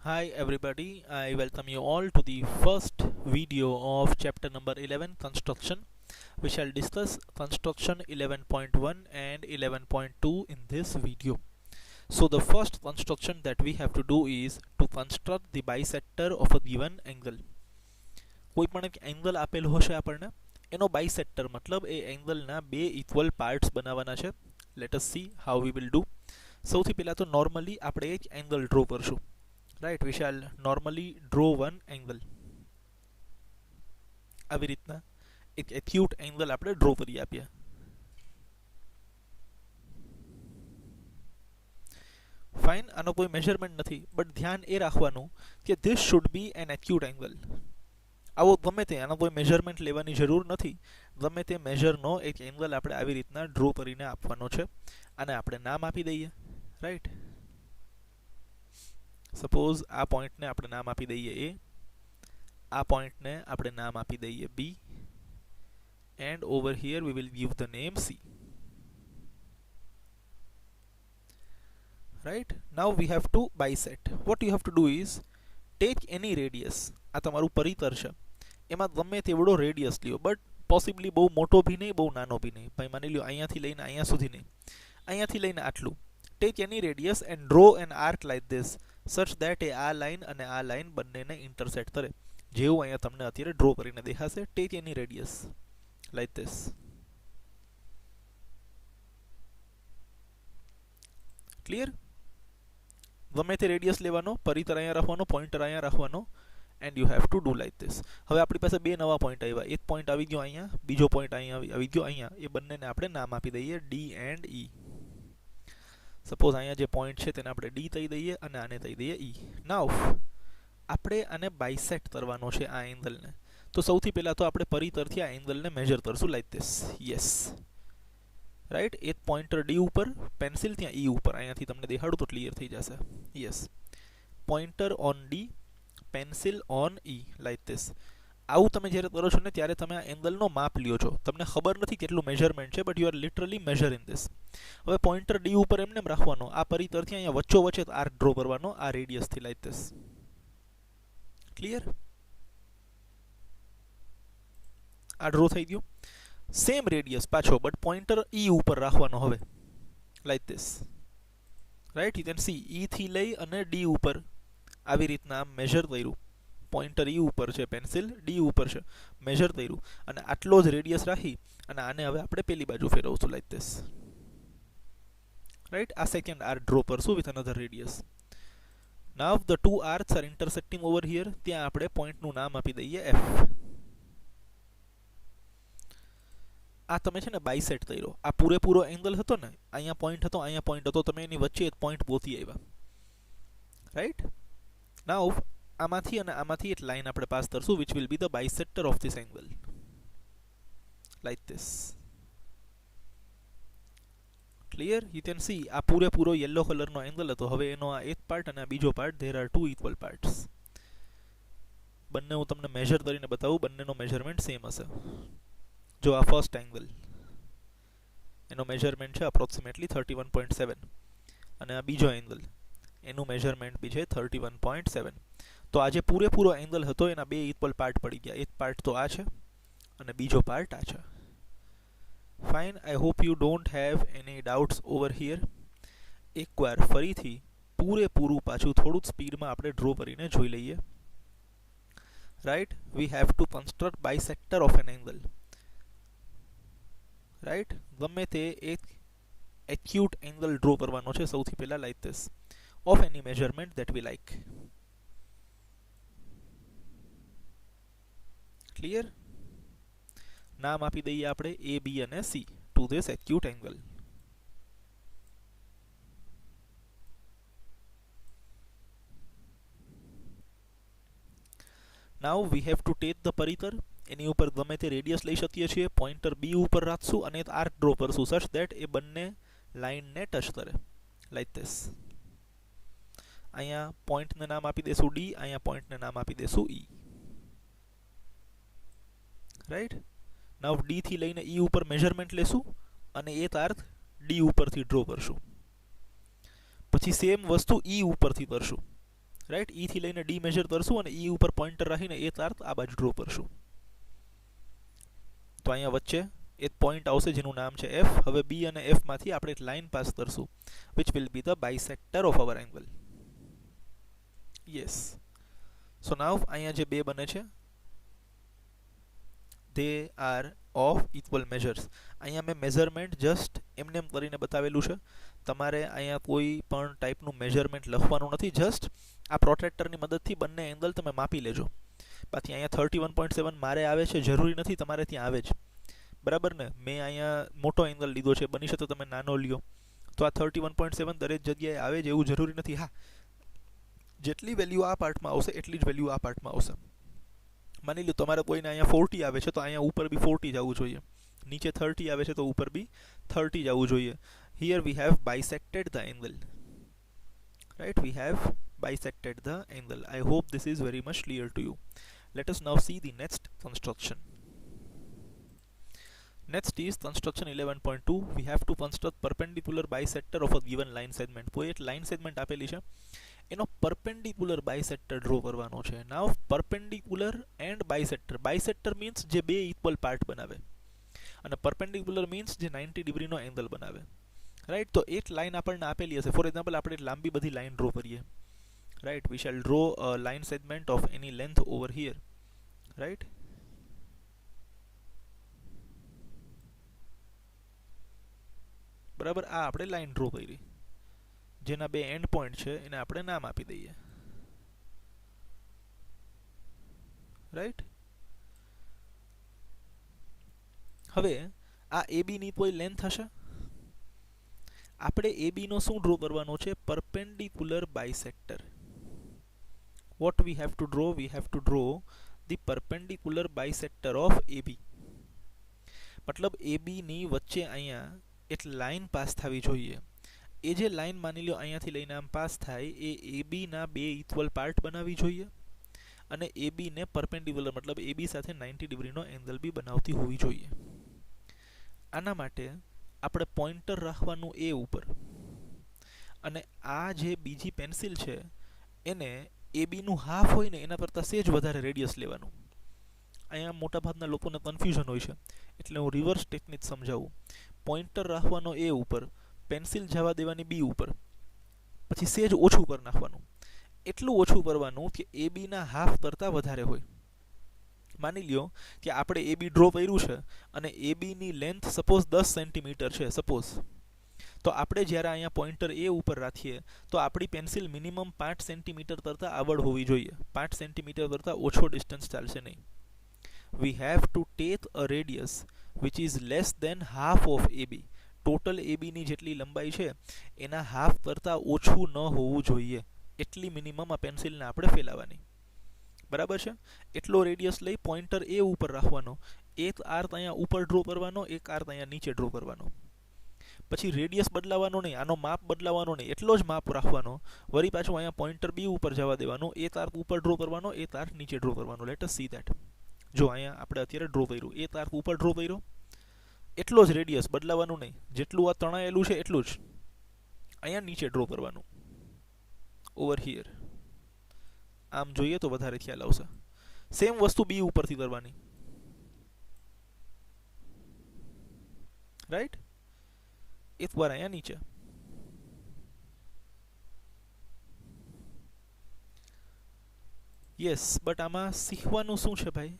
Hi everybody, I welcome you all to the first video of chapter number 11 construction. We shall discuss construction 11.1 and 11.2 in this video. So the first construction that we have to do is to construct the bisector of a given angle. કોઈ પણ એક angle આપેલ હશે આપણને, એનો bisector મતલબ એ એંગલના બે equal parts બનાવવાના છે. Let S C how we will do. સૌથી પહેલાં તો નોર્મલી આપણે એક એંગલ ડ્રો કરશું. Right, we shall normally draw one angle. આવી રીતના એક એક્યુટ એંગલ આપણે ડ્રો કરી આપીએ. ફાઇન, આનો કોઈ મેઝરમેન્ટ નથી, બટ ધ્યાન એ રાખવાનું કે this should be an acute angle. આવો ગમે તે, આનો કોઈ મેઝરમેન્ટ લેવાની જરૂર નથી. ગમે તે મેઝરનો એક એંગલ આપણે આવી રીતના ડ્રો કરીને આપવાનો છે. અને આપણે નામ આપી દઈએ. રાઈટ, સપોઝ આ પોઈન્ટને આપણે નામ આપી દઈએ એ, આ પોઈન્ટને આપણે નામ આપી દઈએ B, and over here we will give the name C. Right, now we have to bisect. What you have to do is take any radius. આ તમારું પરિતર છે, એમાં ગમે તેવડો રેડિયસ લ્યો, બટ પોસિબલી બહુ મોટો બી નહીં, બહુ નાનો બી નહીં. ભાઈ માની લ્યો અહીંયાથી લઈને અહીંયા સુધી નહીં, અહીંયાથી લઈને આટલું. Take any radius and draw an arc like this, such that એ આ લાઈન અને આ લાઈન બંનેને ઇન્ટરસેક્ટ કરે. જેવું અહીંયા તમને અત્યારે ડ્રો કરીને દેખાશે. Take any radius like this. Clear? ગમે તે રેડિયસ લેવાનો, પરિતર અહીંયા રાખવાનો, પોઇન્ટર અહીંયા રાખવાનો, and you have to do like this. હવે આપણી પાસે બે નવા પોઈન્ટ આવ્યા. એક પોઈન્ટ આવી ગયો અહીંયા, બીજો પોઈન્ટ અહીંયા આવી ગયો અહીંયા. એ બંનેને આપણે નામ આપી દઈએ ડી એન્ડ ઈ. સપોઝ અહીંયા જે પોઈન્ટ છે તેને આપણે ડી કહી દઈએ અને આને કહી દઈએ ઈ. નાઉ આપણે આને બાયસેક્ટ કરવાનો છે આ એંગલને. તો સૌથી પહેલાં તો આપણે પરિતરથી આ એંગલને મેજર કરશું લાઈક ધીસ. Yes, right. એક પોઈન્ટર ડી ઉપર, પેન્સિલ ત્યાં ઈ ઉપર. અહીંયાથી તમને દેખાડું તો ક્લિયર થઈ જશે. Yes, pointer on D, pencil on E, like this. આવું તમે જ્યારે કરો છો ને ત્યારે તમે આ એંગલનો માપ લ્યો છો. તમને ખબર નથી કેટલું મેઝરમેન્ટ છે, but you are literally measuring this. હવે પોઈન્ટર ડી ઉપર એમને રાખવાનો, આ પરિતરથી અહીંયા વચ્ચે આર્ક ડ્રો કરવાનો, આ રેડિયસથી, લાઈક ધીસ. ક્લિયર? આ ડ્રો થઈ ગયું. સેમ રેડિયસ પાછો, બટ પોઈન્ટર ઈ ઉપર રાખવાનો હવે, like this. Right, you can C E થી લઈ અને ડી ઉપર આવી રીતના મેજર કર્યું. પોઈન્ટર ઈ ઉપર છે, પેન્સિલ ડી ઉપર છે, મેજર કર્યું અને આટલો જ રેડિયસ રાખી અને આને હવે આપણે પેલી બાજુ ફેરવશું, લાઈક ધીસ. રાઈટ, આ સેકન્ડ આર્ક ડ્રો કરશું with another radius. Now the two arcs are intersecting over here. ત્યાં આપણે પોઈન્ટનું નામ આપી દઈએ એફ. આ તમે છે ને બાયસેટ કર્યો. આ પૂરેપૂરો એંગલ હતો ને, અહીંયા પોઈન્ટ હતો, અહીંયા પોઈન્ટ હતો, તમે એની વચ્ચે એક પોઈન્ટ ગોતી આવ્યા. રાઈટ, નાઉ આમાંથી અને આમાંથી એક લાઈન આપણે પાસ કરશું which will be the bisector of this angle, like this. Clear? You can see આ પૂરેપૂરો યલો કલરનો એંગલ હતો. હવે એનો આ એક પાર્ટ અને આ બીજો part, there are two equal parts. બંને હું તમને મેજર કરીને બતાવું, બંનેનો મેજરમેન્ટ સેમ હશે. જો આ ફર્સ્ટ એંગલ, એનો મેજરમેન્ટ છે અપ્રોક્સિમેટલી 31.7 અને આ બીજો એંગલ, એનું મેજરમેન્ટ બી છે 31.7. તો આ જે પૂરેપૂરો એંગલ હતો એના બે ઇક્વલ પાર્ટ પડી ગયા. એક પાર્ટ તો આ છે અને બીજો પાર્ટ આ છે. Fine, I hope you don't have any doubts over here. એકવાર ફરીથી પૂરેપૂરું પાછું થોડું સ્પીડમાં આપણે ડ્રો કરીને જોઈ લઈએ. Right, we have to construct bisector of an angle. Right, ગમે તે એક એક્યુટ એંગલ ડ્રો કરવાનો છે સૌથી પહેલા, like this, of any measurement that we like. Clear? નામ આપી દઈએ આપણે એ, બી અને C to this acute angle. Now we have to take the પરિતર. એની ઉપર ગમે તે રેડિયસ લઈ શકીએ છીએ. પોઈન્ટર બી ઉપર રાખશું અને આર્ક ડ્રો કરશું સચ દેટ એ બંને લાઈનને ટચ કરે, લાઈક ધીસ. અહીંયા પોઈન્ટને નામ આપી દેશું ડી, અહીંયા પોઈન્ટને નામ આપી દેશું ઈ. રાઈટ, નાવ ડી થી લઈને ઈ ઉપર મેઝરમેન્ટ લેશું અને એક આર્ક ડી ઉપરથી ડ્રો કરશું. પછી સેમ વસ્તુ ઈ ઉપરથી કરશું. રાઈટ. ઈ થી લઈને ડી મેજર કરશું અને ઈ ઉપર પોઇન્ટર રાખીને એ તાર આ બાજુ ડ્રો કરશું. તો અહીંયા વચ્ચે એક પોઈન્ટ આવશે જેનું નામ છે એફ. હવે બી અને એફ માંથી આપણે એક લાઈન પાસ કરશું which will be the bisector of our angle. Yes. So now અહીંયા જે બે બને છે they are of equal measures. અહીંયા મેં મેઝરમેન્ટ જસ્ટ એમને એમ કરીને બતાવેલું છે. તમારે અહીંયા કોઈ પણ ટાઈપનું મેઝરમેન્ટ લખવાનું નથી. જસ્ટ આ પ્રોટ્રેક્ટરની મદદથી બંને એંગલ તમે માપી લેજો. બાકી અહીંયા 31.7 મારે આવે છે, જરૂરી નથી તમારે ત્યાં આવે જ. બરાબર ને. મેં અહીંયા મોટો એંગલ લીધો છે, બની શકે તમે નાનો લ્યો. તો આ 31.7 દરેક જગ્યાએ આવે જ એવું જરૂરી નથી. હા, જેટલી વેલ્યુ આ પાર્ટમાં આવશે એટલી જ વેલ્યુ આ પાર્ટમાં આવશે. માની લો તમારે કોઈને અહીંયા 40 આવે છે તો અહીંયા ઉપર બી 40 જવું જોઈએ. નીચે 30 આવે છે તો ઉપર બી 30 જવું જોઈએ. Here we have bisected the angle. Right, we have bisected the angle. I hope this is very much clear to you. Let us now see the next construction. Next is construction 11.2. We have to construct perpendicular bisector of a given line segment. કોઈ એક line segment આપેલી છે, એનો perpendicular bisector draw કરવાનો છે. Now perpendicular and bisector. Bisector means જે બે equal part બનાવે અને પરપેન્ડિક્યુલર મીન્સ જે 90 ડિગ્રીનો એંગલ બનાવે. રાઈટ. તો એક લાઈન આપણને આપેલી હશે. ફોર એક્ઝામ્પલ આપણે લાંબી બધી લાઈન ડ્રો કરીએ. Right. We shall draw a line segment of any length over here. Right. બરાબર. આ આપણે લાઈન ડ્રો કરી, જેના બે એન્ડ પોઈન્ટ છે એને આપણે નામ આપી દઈએ. રાઈટ. હવે આ AB ની કોઈ લેન્થ હશે. આપણે AB નો શું ડ્રો કરવાનો છે? Perpendicular bisector. what we have to draw? We have to draw the perpendicular bisector of AB. મતલબ AB ની વચ્ચે અહીંયા એક લાઈન પાસ થવી જોઈએ. એ જે લાઈન માની લો અહીંયાથી લઈને આમ પાસ થાય એ AB ના બે ઇક્વલ પાર્ટ બનાવવી જોઈએ અને AB ને પરપેન્ડિક્યુલર મતલબ AB સાથે 90 ડિગ્રીનો એંગલ બી બનાવતી હોવી જોઈએ. આના માટે આપણે પોઇન્ટર રાખવાનું એ ઉપર અને આ જે બીજી પેન્સિલ છે એને AB નું હાફ હોય ને એના કરતાં સેજ વધારે રેડિયસ લેવાનું. અહીંયા મોટાભાગના લોકોને કન્ફ્યુઝન હોય છે એટલે હું રિવર્સ ટેકનિક સમજાવું. પોઇન્ટર રાખવાનો એ ઉપર, પેન્સિલ જવા દેવાની બી ઉપર, પછી સેજ ઓછું કરી નાખવાનું. એટલું ઓછું કરવાનું કે AB ના હાફ કરતાં વધારે હોય. માની લ્યો કે આપણે AB ડ્રો કર્યું છે અને AB ની લેન્થ સપોઝ 10 સેન્ટીમીટર છે સપોઝ. તો આપણે જ્યારે અહીંયા પોઇન્ટર એ ઉપર રાખીએ તો આપણી પેન્સિલ મિનિમમ 5 સેન્ટીમીટર કરતાં આગળ હોવી જોઈએ. 5 સેન્ટીમીટર કરતાં ઓછો ડિસ્ટન્સ ચાલશે નહીં. We have to take a radius which is less than half of AB. Total AB ની જેટલી લંબાઈ છે એના હાફ કરતાં ઓછું ન હોવું જોઈએ. એટલી મિનિમમ આ પેન્સિલને આપણે ફેલાવવાની. બરાબર છે. એટલો રેડિયસ લઈ પોઇન્ટર એ ઉપર રાખવાનો. એક આર્ક અહીંયા ઉપર ડ્રો કરવાનો, એક આર્ક અહીંયા નીચે ડ્રો કરવાનો. પછી રેડિયસ બદલાવાનો નહીં, આનો માપ બદલાવાનો નહીં, એટલો જ માપ રાખવાનો. વળી પાછું અહીંયા પોઇન્ટર બી ઉપર જવા દેવાનું. એક આર્ક ઉપર ડ્રો કરવાનો, એક આર્ક નીચે ડ્રો કરવાનો. Let S C that. જો અહીંયા આપણે અત્યારે ડ્રો કર્યું, એક આર્ક ઉપર ડ્રો કર્યો, એટલો જ રેડિયસ બદલાવાનું નહીં. જેટલું આ તણાયેલું છે એટલું જ અહીંયા નીચે ડ્રો કરવાનું. Over here. આમ જોઈએ તો વધારે ખ્યાલ આવશે. સેમ વસ્તુ બી ઉપરથી કરવાની. રાઈટ. એક વાર અહીંયા નીચે. યસ. બટ આમાં શીખવાનું શું છે ભાઈ?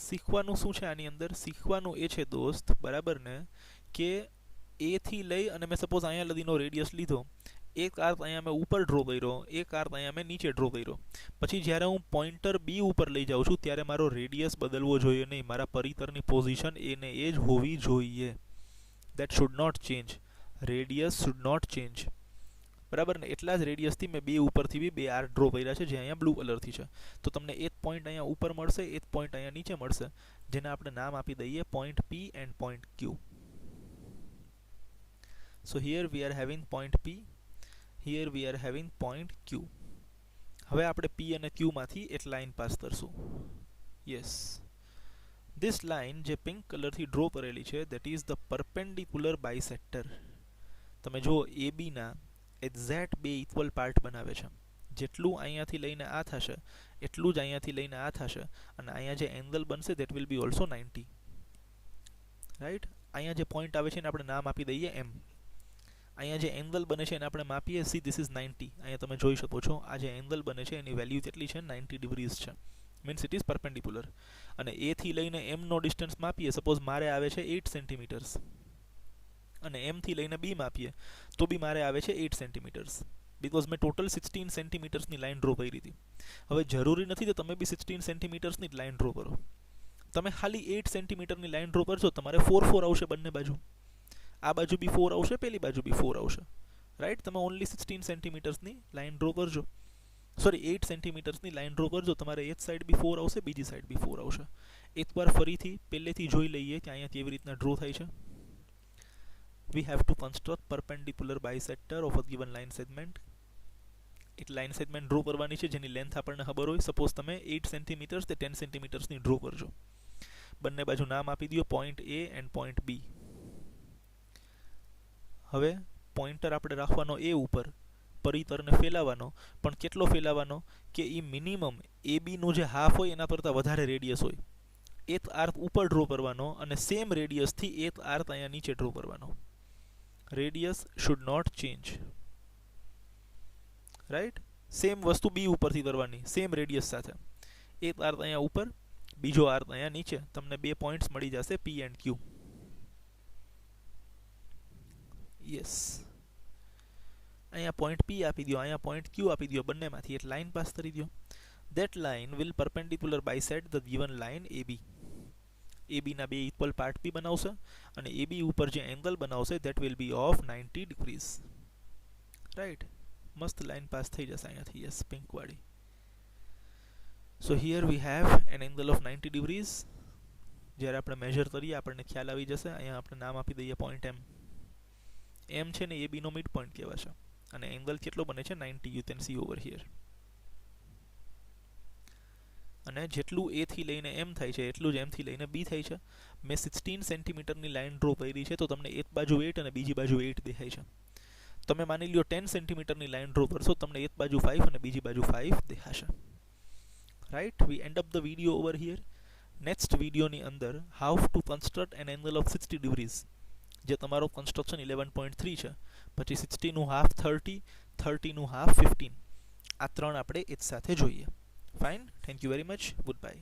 શીખવાનું શું છે આની અંદર? શીખવાનું એ છે દોસ્ત, બરાબર ને, કે એ થી લઈ અને મેં સપોઝ અહીંયા લગીનો રેડિયસ લીધો, એક આર્ક અહીંયા મેં ઉપર ડ્રો કર્યો, એક આર્ક અહીંયા મેં નીચે ડ્રો કર્યો. પછી જ્યારે હું પોઇન્ટર બી ઉપર લઈ જાઉં છું ત્યારે મારો રેડિયસ બદલવો જોઈએ નહીં. મારા પરિતરની પોઝિશન એને એ જ હોવી જોઈએ. That should not change. Radius should not change. બરાબર ને. એટલા જ રેડિયસથી મેં બે ઉપરથી બી બે આર્ક ડ્રો કર્યા છે જે અહીંયા બ્લુ કલરથી છે. તો તમને એક પોઈન્ટ અહીંયા ઉપર મળશે, એક પોઈન્ટ અહીંયા નીચે મળશે, જેને આપણે નામ આપી દઈએ point P end point Q. So here we are having point P, here we are having point Q. હવે આપણે P અને Q માંથી એક લાઈન પાસ કરશું. યસ. ધીસ લાઈન જે પિંક કલરથી ડ્રો કરેલી છે that is the perpendicular bisector. તમે જુઓ AB ના એક્ઝેક્ટ બે ઇક્વલ પાર્ટ બનાવે છે. જેટલું અહીંયાથી લઈને આ થશે એટલું જ અહીંયાથી લઈને આ થશે અને અહીંયા જે એંગલ બનશે that will be also 90, right. અહીંયા જે પોઈન્ટ આવે છે એને આપણે નામ આપી દઈએ એમ. અહીંયા જે એંગલ બને છે એને આપણે માપીએ, સી ધીસ ઇઝ 90. અહીંયા તમે જોઈ શકો છો આ જે એંગલ બને છે એની વેલ્યુ કેટલી છે, 90 ડિગ્રીઝ છે, મીન્સ ઇટ ઇઝ પરપેન્ડિક્યુલર. અને એ થી લઈને એમ નો ડિસ્ટન્સ માપીએ, સપોઝ મારે આવે છે 8 સેન્ટીમીટર્સ અને એમ થી લઈને બી માપીએ તો બી મારે આવે છે 8 સેન્ટીમીટર્સ, બીકોઝ મેં ટોટલ 16 સેન્ટીમીટર્સની લાઇન ડ્રો કરી હતી. હવે જરૂરી નથી કે તમે બી 16 સેન્ટીમીટર્સની જ લાઇન ડ્રો કરો, તમે ખાલી 8 સેન્ટીમીટરની લાઇન ડ્રો કરશો, તમારે 4 4 આવશે બંને બાજુ, આ બાજુ બી 4 આવશે, પેલી બાજુ બી 4 આવશે, રાઈટ. તમે ઓનલી 16 સેન્ટીમીટર્સની લાઇન ડ્રો કરજો, સોરી 8 સેન્ટીમીટર્સની લાઇન ડ્રો કરજો, તમારે એક સાઈડ બી 4 આવશે, બીજી સાઈડ બી 4 આવશે. એકવાર ફરીથી પહેલેથી જોઈ લઈએ કે અહીંયા કેવી રીતના ડ્રો થાય છે. We have to construct perpendicular bisector of a given line segment. એક લાઇન સેગમેન્ટ ડ્રો કરવાની છે જેની લેન્થ આપણને ખબર હોય. સપોઝ તમે 8 સેન્ટીમીટર્સ તે 10 સેન્ટીમીટર્સની ડ્રો કરજો. બંને બાજુ નામ આપી દો, પોઈન્ટ એ એન્ડ પોઈન્ટ બી. હવે પોઈન્ટર આપણે રાખવાનો એ ઉપર, પરિતરને ફેલાવવાનો, પણ કેટલો ફેલાવવાનો કે એ મિનિમમ એ બીનો જે હાફ હોય એના કરતાં વધારે રેડિયસ હોય. એક આર્ક ઉપર ડ્રો કરવાનો અને સેમ રેડિયસથી એક આર્ક અહીંયા નીચે ડ્રો કરવાનો. Radius should not change, right. Same વસ્તુ બી ઉપરથી કરવાની, સેમ રેડિયસ સાથે. એક આર્ક અહીંયા ઉપર, બીજો આર્ક અહીંયા નીચે. તમને બે પોઈન્ટ્સ મળી જશે, પી એન્ડ ક્યુ. યસ, અહીંયા પોઈન્ટ પી આપી દો, અહીંયા પોઈન્ટ ક્યુ આપી દો, બંનેમાંથી એક લાઇન પાસ કરી દો. That line will perpendicular bisect the given line AB. AB ના બે ઇક્વલ પાર્ટ બી બનાવશે અને AB ઉપર જે એંગલ બનાવશે that will be of 90 degrees, right. મસ્ત લાઇન પાસ થઈ જશે અહીંયાથી, યસ, પિંક વાળી. સો here we have an angle of 90 degrees. જ્યારે આપણે મેજર કરીએ આપણને ખ્યાલ આવી જશે. અહીંયા આપણે નામ આપી દઈએ પોઈન્ટ એમ. એમ છે ને AB નો મિડ પોઈન્ટ કહેવાશે અને એંગલ કેટલો બને છે, 90. You can see over here. અને જેટલું એ થી લઈને એમ થાય છે એટલું જ એમ થી લઈને બી થાય છે. મેં 16 સેન્ટીમીટરની લાઇન ડ્રો કરી છે તો તમને એક બાજુ 8 અને બીજી બાજુ 8 દેખાય છે. તમે માની લ્યો 10 સેન્ટીમીટરની લાઇન ડ્રો કરશો, તમને એક બાજુ 5 અને બીજી બાજુ 5 દેખાશે, right. We end up the video over here. Next વિડીયોની અંદર how to construct an angle of 60 degrees, જે તમારો કન્સ્ટ્રક્શન 11.3 છે. પછી 60 નું હાફ 30, 30 નું હાફ 15. આ ત્રણ આપણે એક સાથે જોઈએ. Fine. Thank you very much. Goodbye.